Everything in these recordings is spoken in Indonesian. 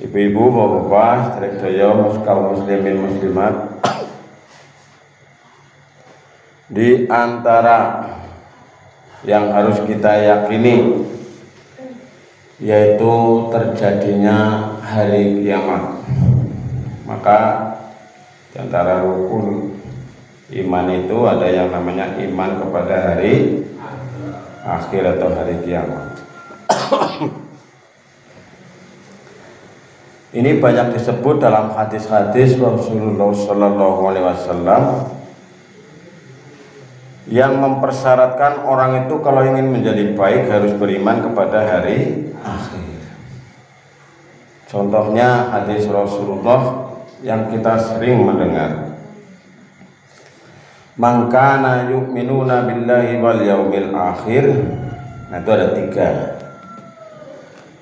Ibu-ibu, bapak-bapak, sedaya kaum muslimin muslimat, di antara yang harus kita yakini yaitu terjadinya hari kiamat. Maka di antara rukun iman itu ada yang namanya iman kepada hari akhir atau hari kiamat. Ini banyak disebut dalam hadis-hadis Rasulullah SAW yang mempersyaratkan orang itu kalau ingin menjadi baik harus beriman kepada hari akhir. Contohnya hadis Rasulullah yang kita sering mendengar. Man kana yu'minuna billahi wal yaumil akhir. Nah, itu ada 3.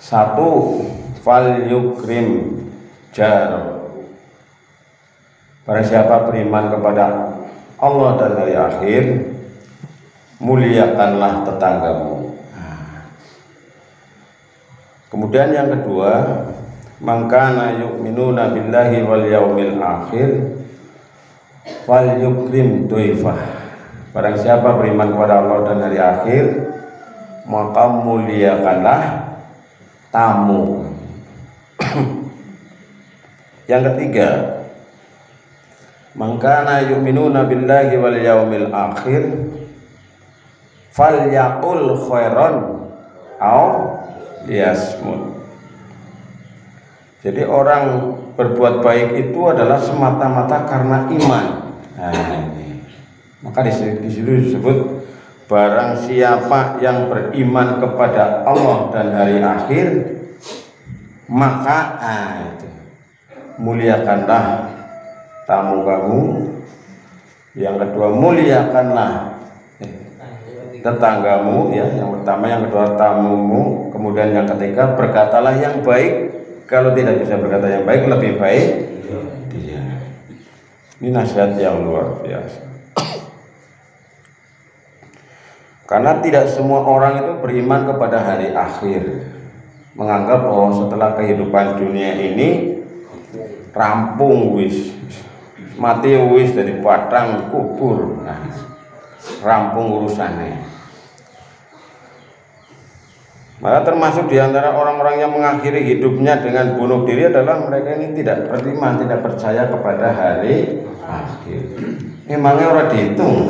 1, fal yukrim jar. Barang siapa beriman kepada Allah dan hari akhir, muliakanlah tetanggamu. Kemudian yang kedua, man kana yu'minuna billahi wal yaumil akhir fal yukrim doifah. Barang siapa beriman kepada Allah dan hari akhir, maka muliakanlah tamu. Yang ketiga, man kana yu'minuna billahi wal yaumil akhir falyaqul khairan aw liyasmut. Jadi orang berbuat baik itu adalah semata-mata karena iman. Nah, ini. Maka di situ disebut barang siapa yang beriman kepada Allah dan hari akhir, maka itu muliakanlah tamu kamu. Yang kedua, muliakanlah tetanggamu, ya. Yang pertama, yang kedua tamumu. Kemudian yang ketiga, berkatalah yang baik. Kalau tidak bisa berkata yang baik, lebih baik dia. Ini nasihat yang luar biasa. Karena tidak semua orang itu beriman kepada hari akhir, menganggap bahwa setelah kehidupan dunia ini rampung wis, mati wis dari batang kubur, nah, rampung urusannya. Maka termasuk diantara orang-orang yang mengakhiri hidupnya dengan bunuh diri adalah mereka ini tidak beriman, tidak percaya kepada hari akhir. Memangnya orang dihitung,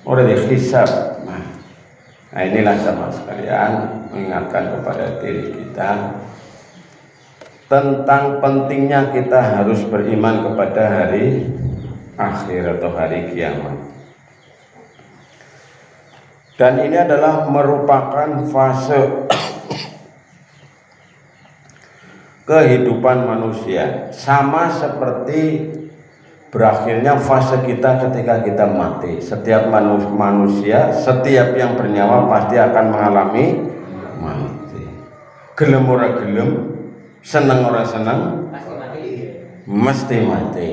orang dihisab. Nah, inilah sama sekalian mengingatkan kepada diri kita tentang pentingnya kita harus beriman kepada hari akhir atau hari kiamat. Dan ini adalah merupakan fase kehidupan manusia, sama seperti berakhirnya fase kita ketika kita mati. Setiap manusia, setiap yang bernyawa pasti akan mengalami mati. Gelem ora gelem, seneng ora seneng, mesti mati.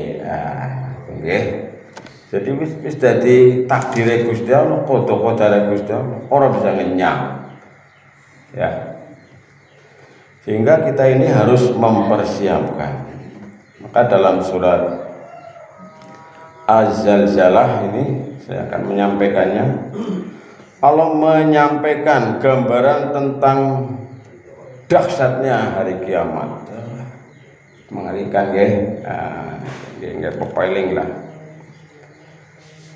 Okay. Jadi wis dadi takdire Gusti Allah, qada-qadare Gusti Allah, ora bisa ngenyang. Ya. Sehingga kita ini harus mempersiapkan. Maka dalam surat Az-Zalzalah ini saya akan menyampaikannya. Allah menyampaikan gambaran tentang dahsyatnya hari kiamat. Mengerikan nggih. Nggih pepeling lah.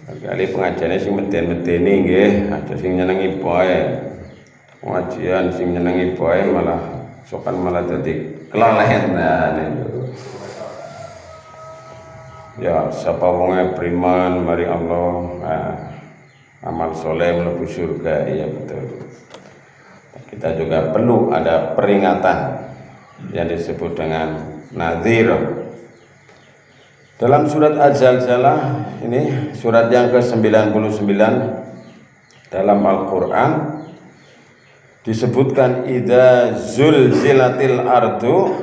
Kali pengajiannya sing meden-medeni nggih, aja sing nyenengi bae. Pengajian sing nyenengi bae malah sokan malah dadi kelalen. Ya, sapa wonge beriman mari Allah, amal soleh mlebu surga, iya betul. Kita juga perlu ada peringatan yang disebut dengan nadhir. Dalam surat Az-Zalzalah ini surat yang ke-99 dalam Al-Qur'an disebutkan idza zulzilatil ardu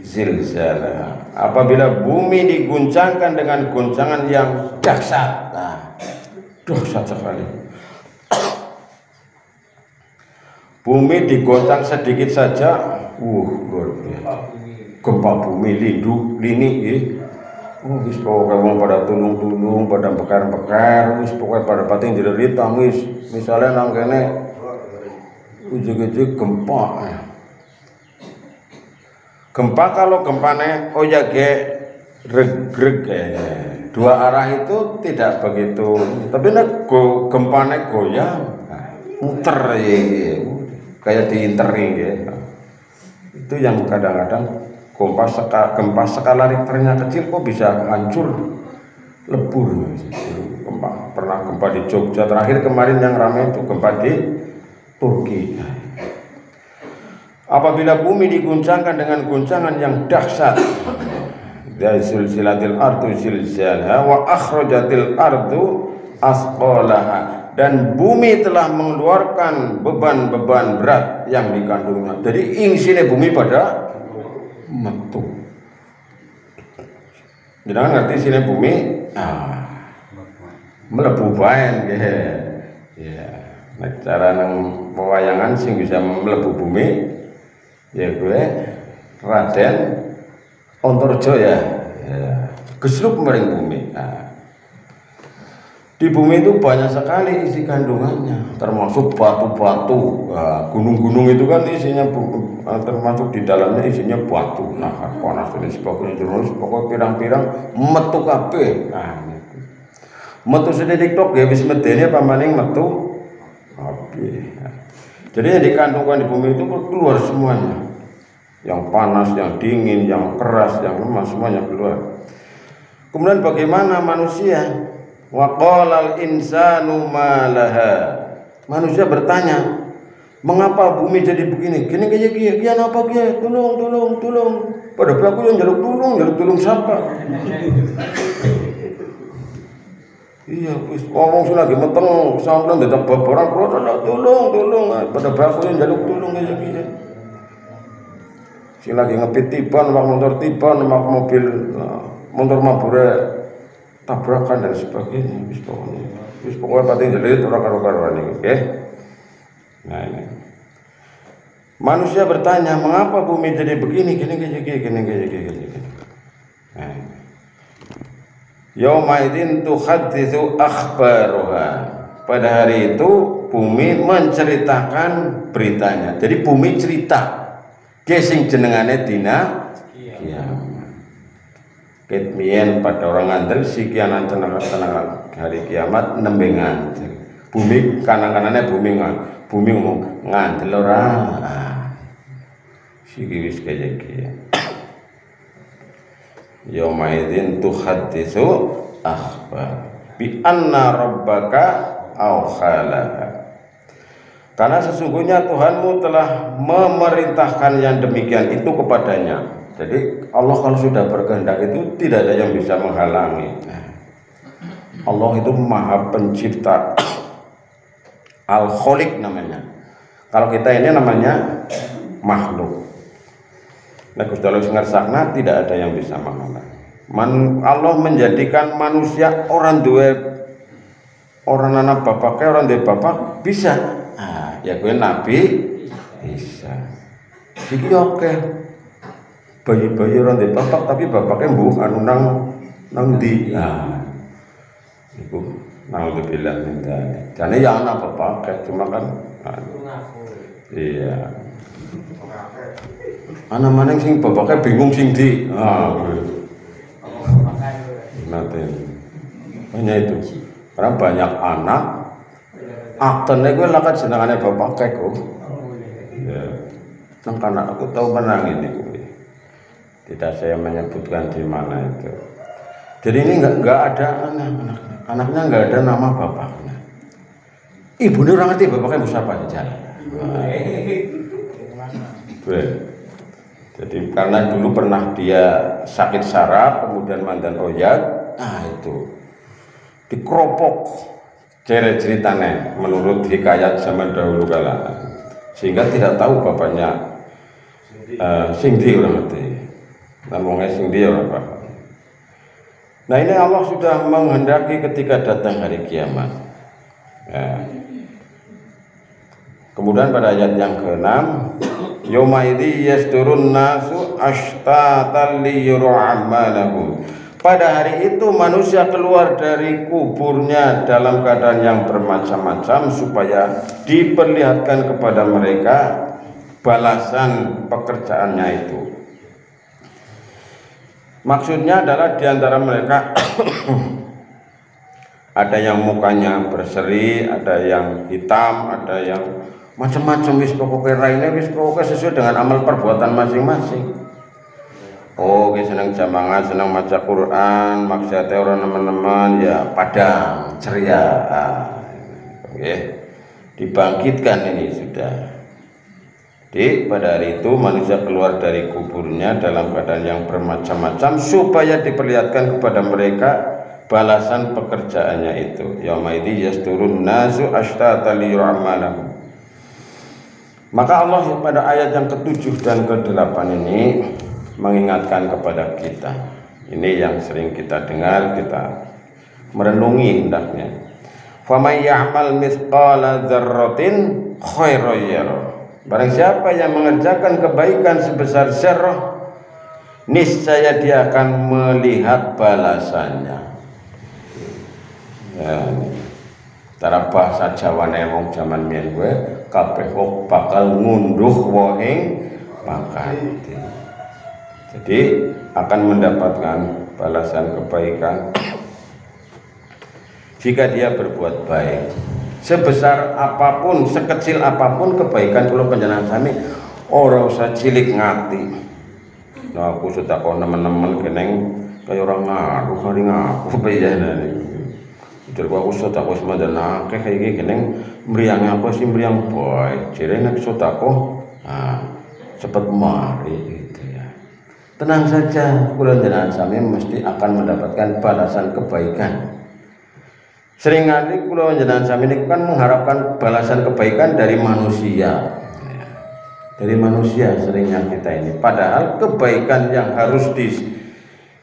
zilzalaha. Apabila bumi diguncangkan dengan guncangan yang dahsyat. Nah, dahsyat sekali. Bumi digoncang sedikit saja, luar biasa. gempa bumi lindu lini ya. Oh wis pokoke wong pada tulung-tulung, pada bekar-bekar, wis pokoke pada pati njerit wis misale nang kene ujug-ujug gempa. Gempa kalau gempane oyage reg-reg dua arah itu tidak begitu, tapi nek gempane goyang muter ya, kayak diintering ya. Itu yang kadang-kadang gempa skala Richternya kecil kok bisa hancur lebur. Pernah gempa di Jogja, terakhir kemarin yang ramai itu gempa di Turki. Apabila bumi diguncangkan dengan guncangan yang dahsyat, zilzilatil ardu zilzalaha wa akhrajatil ardu asqalaha, dan bumi telah mengeluarkan beban-beban berat yang dikandungnya. Jadi insine bumi pada metu. Jangan ngerti sini bumi melebu baen ya. Nah, cara nang pewayangan sing bisa melebu bumi ya gue Raden Antarja ya. Geslup mering bumi. Di bumi itu banyak sekali isi kandungannya, termasuk batu-batu. Gunung-gunung itu kan isinya termasuk di dalamnya isinya batu. Nah, panas ini sebagainya terus pokok pirang-pirang metu kabeh. Nah, itu. Metu sedikit tok ya wis medene pamaning metu kabeh. Jadi yang dikandungkan di bumi itu keluar semuanya. Yang panas, yang dingin, yang keras, yang lemah semuanya keluar. Kemudian bagaimana manusia? Wa qalal insanu ma laha. Manusia bertanya, mengapa bumi jadi begini? Gini kayak kian apa kian? Tolong. Pada pelaku yang jaluk tolong siapa? Iya, wis ngomong sing lagi meteng sampun dadak babarang tolong. Pada pelaku yang jaluk tolong kayak kian. Sing lagi ngepit tiban, mak motor tiban, mak mobil motor mabure tabrakan dan sebagainya. Wis pokoknya pati jelit ora karo-karoan iki, nggih. Nah ini. Manusia bertanya, mengapa bumi jadi begini, gini. Nah. Yauma idzin tuhadditsu akhbaruha. Pada hari itu bumi menceritakan beritanya. Jadi bumi cerita. Ki sing jenengane dina kiamat. Ketmien pada orang ngandel sikianan tenang hari kiamat nembe ngandel. Bumi kanan-kanane bumi ngomong ngandel ora. Siki wis kaya iki. Yauma idzin tuhadditsu akhbar bi anna rabbaka awkhala. Karena sesungguhnya Tuhanmu telah memerintahkan yang demikian itu kepadanya. Jadi Allah kalau sudah berkehendak itu tidak ada yang bisa menghalangi. Allah itu Maha Pencipta, Al-Khaliq namanya. Kalau kita ini namanya makhluk. Nah, Gusti Allah ngersakna tidak ada yang bisa menghalangi. Allah menjadikan manusia orang anak bapaknya orang duwe bapak bisa. Ya gue Nabi bisa. Iki oke. Bayi-bayi orang di bapak tapi bapaknya mbuh anu nang ndi. Nah. Iku naudzubillah min dzalik. Jane ya anak bapak cuma kan iya. Ana maneng sing bapaknya bingung sing ndi. Nanti. Hanya itu. Karena banyak anak aktennya gue lakat senangannya bapak keko. Ya. Nang karena aku tahu menang ini gue. Tidak saya menyebutkan di mana itu. Jadi ini nggak ada anaknya nggak ada nama bapaknya. Ibu ini orang ngerti bapaknya siapa di jalan. Jadi karena dulu pernah dia sakit saraf, kemudian mandan oyat, nah itu dikeropok. Ceritanya menurut hikayat zaman dahulu kala, sehingga tidak tahu bapaknya sing ndi orang ngerti. Namanya sing ndi orang apa. Nah ini Allah sudah menghendaki ketika datang hari kiamat. Kemudian pada ayat yang ke-6, yauma idzi yasturun nasu ashtatan liyuru a'malahum. Pada hari itu manusia keluar dari kuburnya dalam keadaan yang bermacam-macam supaya diperlihatkan kepada mereka balasan pekerjaannya itu. Maksudnya adalah diantara mereka ada yang mukanya berseri, ada yang hitam, ada yang macam-macam, wis pokoknya raine wis pokoknya sesuai dengan amal perbuatan masing-masing. Oh, senang jamangan, senang maca Quran, maksudnya orang teman-teman ya padang, ceria. Oke, dibangkitkan ini sudah. Jadi pada hari itu manusia keluar dari kuburnya dalam keadaan yang bermacam-macam supaya diperlihatkan kepada mereka balasan pekerjaannya itu. Yauma idzi yasturun nasu ashtatan liyu'malahum. Maka Allah pada ayat yang ke-7 dan ke-8 ini mengingatkan kepada kita. Ini yang sering kita dengar, kita merenungi hendaknya. Faman ya'mal mithqala dzarratin khairan yarah. Barang siapa yang mengerjakan kebaikan sebesar zarrah, niscaya dia akan melihat balasannya. Ya, cara bahasa Jawane wong jaman biyen kowe kabeh wong bakal ngunduh wohing pakati. Jadi akan mendapatkan balasan kebaikan jika dia berbuat baik. Sebesar apapun, sekecil apapun kebaikan kula panjenengan sami ora usah cilik ngati. Nah aku sudah kok nemen-nemen keneng kaya orang ngaruh kali ngaku peyane. Jadi aku sudah kok semandana kayak iki keneng mriyang apa sih mriyang boy. Jere nek sudah kok cepet mari. Tenang saja, kula jenengan sami mesti akan mendapatkan balasan kebaikan. Seringkali kula jenengan sami niku kan mengharapkan balasan kebaikan dari manusia. Dari manusia seringnya kita ini. Padahal kebaikan yang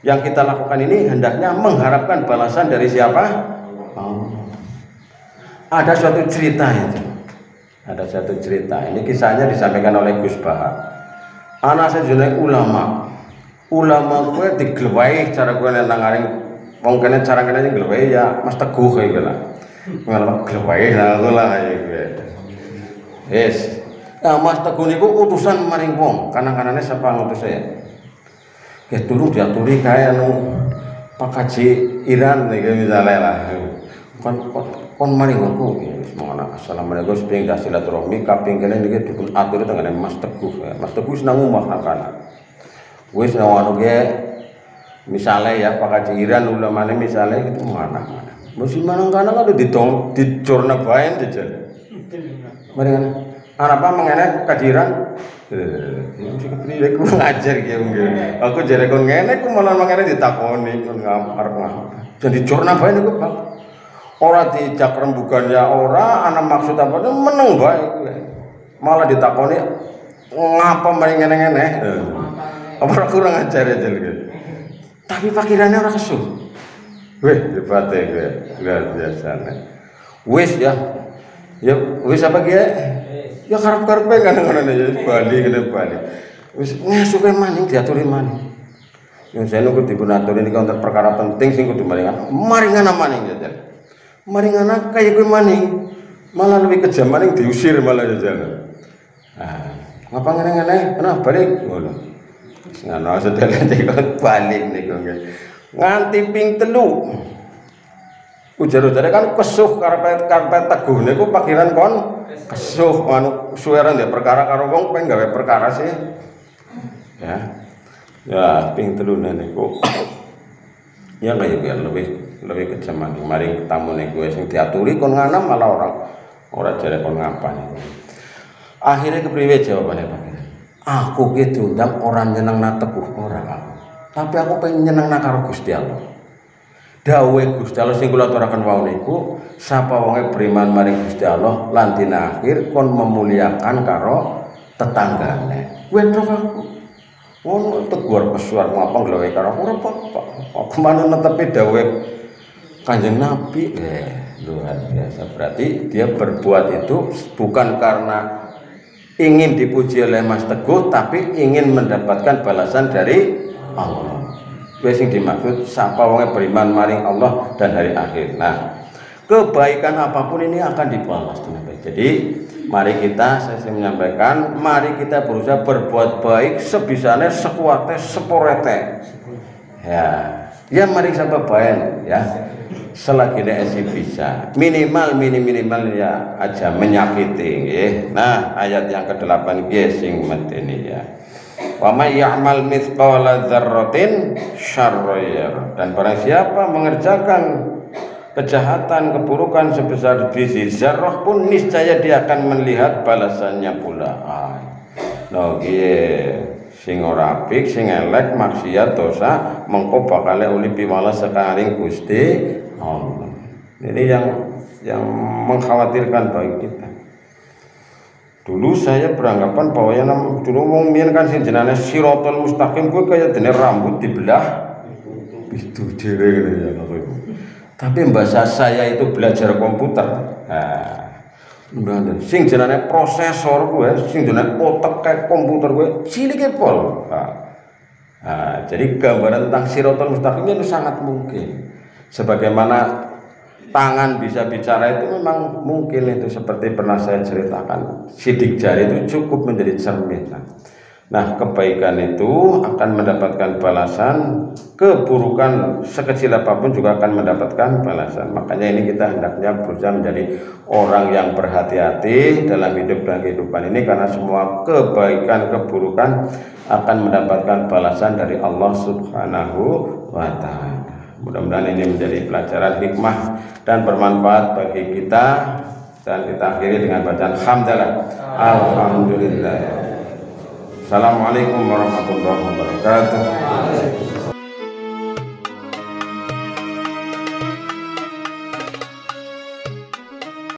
yang kita lakukan ini hendaknya mengharapkan balasan dari siapa? Allah. Ada suatu cerita itu. Ada suatu cerita. Ini kisahnya disampaikan oleh Gus Bahar. Anak sejenis ulama gue diglewahi cara gue nang aring wong kene cara kene diglewahi ya Mas Teguh kayak gitu lah. Ngalap glewahi lah gue. Yes. Nah, Mas Teguh niku utusan maring wong, kanan-kanane sapa ngutus saya. Ya dulu diaturi kaya anu Pak Haji Iran nih misalnya lah. Kon maring ngono wis ngono. Assalamualaikum seping silaturahmi kaping kene niki dipun aturi tengene Mas Teguh. Mas Teguh seneng omah kana. Wis anu ge misale ya Pak Haji Iran ulamane misale itu mana-mana. Mesti manang-kanang ada dicurna bae jejal. Mari ngene. Apa mengene kajiran? Mesti kepriye ku ngajar ki nggih. Aku jare kon ngene ku malah mengene ditakoni kon arep ngapa. Jadi curna bae niku Pak. Ora dijak rembugan ya ora, ana maksud apa meneng bae kuwi. Malah ditakoni ngapa mari ngene-ngene. Apa kurang ajar ya gitu. Tapi pikirannya orang kesuh. Weh, hebat ya, luar biasa. Wis ya. Ya wis apa ki? Ya karep-karepe kan ya Bali kene Bali. Wis ngasuke maning diaturi maning. Yang saya nunggu dipun aturi niki wonten perkara penting sing kudu maringan. Maringan maning ya. Maringan kaya kuwi maning. Malah lebih kejam maning diusir malah ya. Nah, ngapa ngene-ngene? Kenapa balik? Ngono. Ngono sedaya dikon balik niku nganti ping 3 ujar-ujare kan kesuh karepet Teguh niku pikiran kon kesuh anu suweran ya perkara karo wong pengen gawe perkara sih ya ping 3 niku ya kaya lebih kejam maring tamune kowe sing diaturi kon nganam malah ora jare kon ngapa niku akhirnya kepriwe jawabane Pak? Aku ki diundang orang nyenengna Teguh ora aku. Tapi aku pengen nyenengna karo Gusti Allah. Dawuhe Gusti Allah sing kula aturaken wau niku, sapa wonge beriman maring Gusti Allah lan dina akhir kon memuliakan karo tetanggane. Kuwi terus aku. Ngono Teguh kesuar ngapa nggawe karo ora apa-apa. Aku manut netepi dawuhe Kanjeng Nabi. luar biasa. Berarti dia berbuat itu bukan karena ingin dipuji oleh Mas Teguh, tapi ingin mendapatkan balasan dari Allah. Wis sing dimaksud sapa wong beriman maring Allah dan hari akhir. Nah, kebaikan apapun ini akan dibalas. Jadi mari kita, saya menyampaikan, mari kita berusaha berbuat baik sebisanya, sekuatnya, seporete. Ya mari sampai baik ya. Selagi esi bisa, minimal ya aja menyakiti ya. Nah, ayat yang ke-8 sing meteni ya. Wa may ya'mal mithqala dzarratin syarran, dan barang siapa mengerjakan kejahatan, keburukan sebesar biji zarrah pun niscaya dia akan melihat balasannya pula. No sing ora apik, sing elek, maksiat, dosa, mengko bakal uli piwales sekaring Gusti Allah. Ini yang mengkhawatirkan bagi kita. Dulu saya beranggapan bahwa yang dulu wong mien kan sing jenenge Shiratal Mustaqim kuwi kaya dene rambut dibelah itu jere ya. Tapi bahasa saya itu belajar komputer. Nah, sing jenenge prosesor gue, sing jenenge otak kayak komputer gue, cilike pol. Jadi gambaran tentang Shiratal Mustaqim itu sangat mungkin. Sebagaimana tangan bisa bicara itu memang mungkin, itu seperti pernah saya ceritakan. Sidik jari itu cukup menjadi cermin. Nah, kebaikan itu akan mendapatkan balasan, keburukan sekecil apapun juga akan mendapatkan balasan. Makanya ini kita hendaknya berusaha menjadi orang yang berhati-hati dalam hidup dan kehidupan ini, karena semua kebaikan, keburukan akan mendapatkan balasan dari Allah Subhanahu wa Ta'ala. Mudah-mudahan ini menjadi pelajaran hikmah dan bermanfaat bagi kita, dan kita akhiri dengan bacaan hamdalah. Alhamdulillah. Assalamualaikum warahmatullahi wabarakatuh.